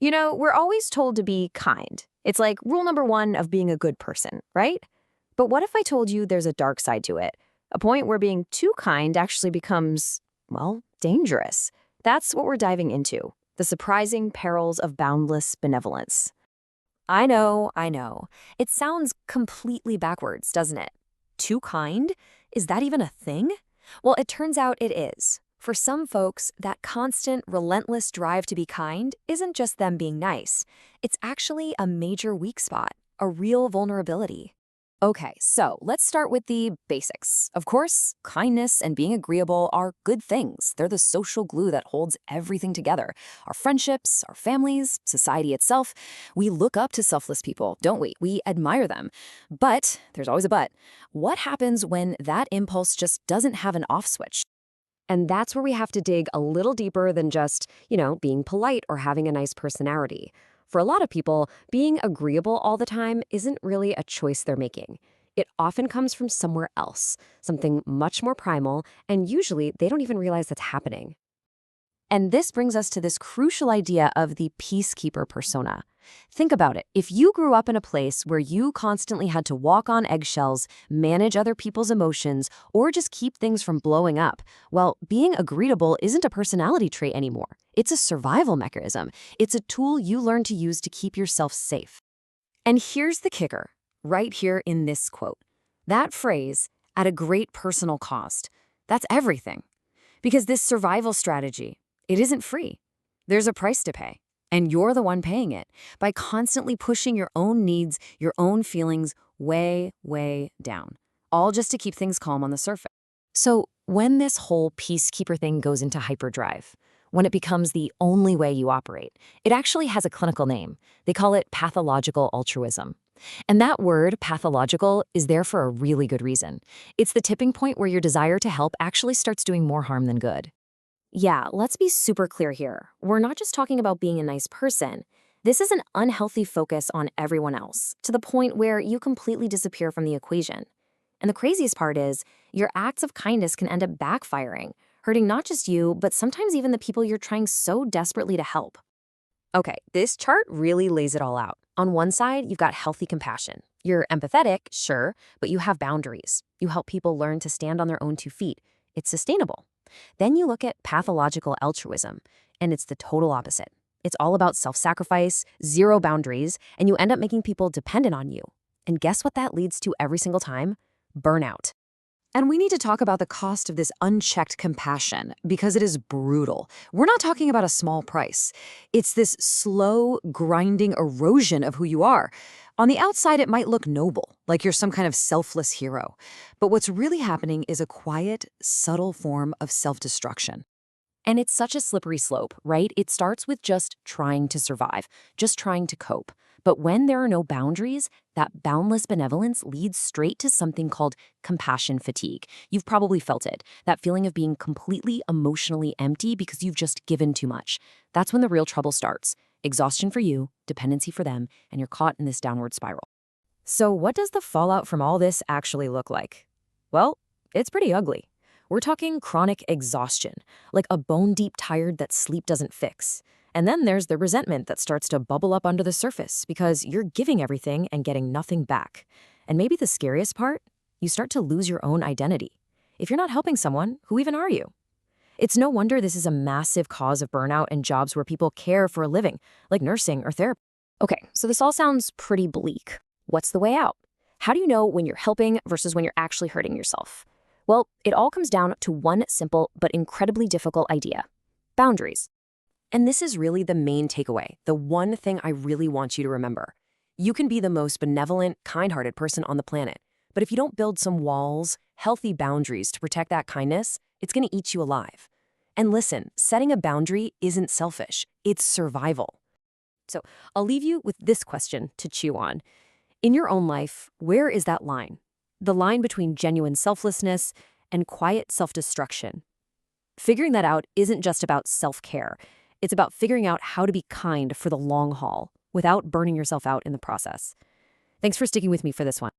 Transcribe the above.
We're always told to be kind. It's like rule number one of being a good person, right? But what if I told you there's a dark side to it? A point where being too kind actually becomes, well, dangerous. That's what we're diving into. The surprising perils of boundless benevolence. I know, I know. It sounds completely backwards, doesn't it? Too kind? Is that even a thing? Well, it turns out it is. For some folks, that constant, relentless drive to be kind isn't just them being nice. It's actually a major weak spot, a real vulnerability. Okay, so let's start with the basics. Of course, kindness and being agreeable are good things. They're the social glue that holds everything together. Our friendships, our families, society itself. We look up to selfless people, don't we? We admire them. But, there's always a but, what happens when that impulse just doesn't have an off switch? And that's where we have to dig a little deeper than just, being polite or having a nice personality. For a lot of people, being agreeable all the time isn't really a choice they're making. It often comes from somewhere else, something much more primal, and usually they don't even realize that's happening. And this brings us to this crucial idea of the peacekeeper persona. Think about it. If you grew up in a place where you constantly had to walk on eggshells, manage other people's emotions, or just keep things from blowing up, well, being agreeable isn't a personality trait anymore. It's a survival mechanism. It's a tool you learn to use to keep yourself safe. And here's the kicker, right here in this quote. That phrase, at a great personal cost, that's everything. Because this survival strategy, it isn't free. There's a price to pay. And you're the one paying it by constantly pushing your own needs, your own feelings way, way down, all just to keep things calm on the surface. So when this whole peacekeeper thing goes into hyperdrive, when it becomes the only way you operate, it actually has a clinical name. They call it pathological altruism. And that word, pathological, is there for a really good reason. It's the tipping point where your desire to help actually starts doing more harm than good. Yeah, let's be super clear here. We're not just talking about being a nice person. This is an unhealthy focus on everyone else, to the point where you completely disappear from the equation. And the craziest part is, your acts of kindness can end up backfiring, hurting not just you, but sometimes even the people you're trying so desperately to help. Okay, this chart really lays it all out. On one side, you've got healthy compassion. You're empathetic, sure, but you have boundaries. You help people learn to stand on their own 2 feet. It's sustainable. Then you look at pathological altruism, and it's the total opposite. It's all about self-sacrifice, zero boundaries, and you end up making people dependent on you. And guess what that leads to every single time? Burnout. And we need to talk about the cost of this unchecked compassion, because it is brutal. We're not talking about a small price. It's this slow, grinding erosion of who you are. On the outside, it might look noble, like you're some kind of selfless hero. But what's really happening is a quiet, subtle form of self-destruction. And it's such a slippery slope, right? It starts with just trying to survive, just trying to cope. But when there are no boundaries, that boundless benevolence leads straight to something called compassion fatigue. You've probably felt it, that feeling of being completely emotionally empty because you've just given too much. That's when the real trouble starts. Exhaustion for you, dependency for them, and you're caught in this downward spiral. So what does the fallout from all this actually look like? Well, it's pretty ugly. We're talking chronic exhaustion, like a bone-deep tired that sleep doesn't fix. And then there's the resentment that starts to bubble up under the surface because you're giving everything and getting nothing back. And maybe the scariest part, you start to lose your own identity. If you're not helping someone, who even are you? It's no wonder this is a massive cause of burnout in jobs where people care for a living, like nursing or therapy. Okay, so this all sounds pretty bleak. What's the way out? How do you know when you're helping versus when you're actually hurting yourself? Well, it all comes down to one simple but incredibly difficult idea: boundaries. And this is really the main takeaway, the one thing I really want you to remember. You can be the most benevolent, kind-hearted person on the planet, but if you don't build some walls, healthy boundaries to protect that kindness, it's going to eat you alive. And listen, setting a boundary isn't selfish, it's survival. So I'll leave you with this question to chew on. In your own life, where is that line? The line between genuine selflessness and quiet self-destruction. Figuring that out isn't just about self-care. It's about figuring out how to be kind for the long haul without burning yourself out in the process. Thanks for sticking with me for this one.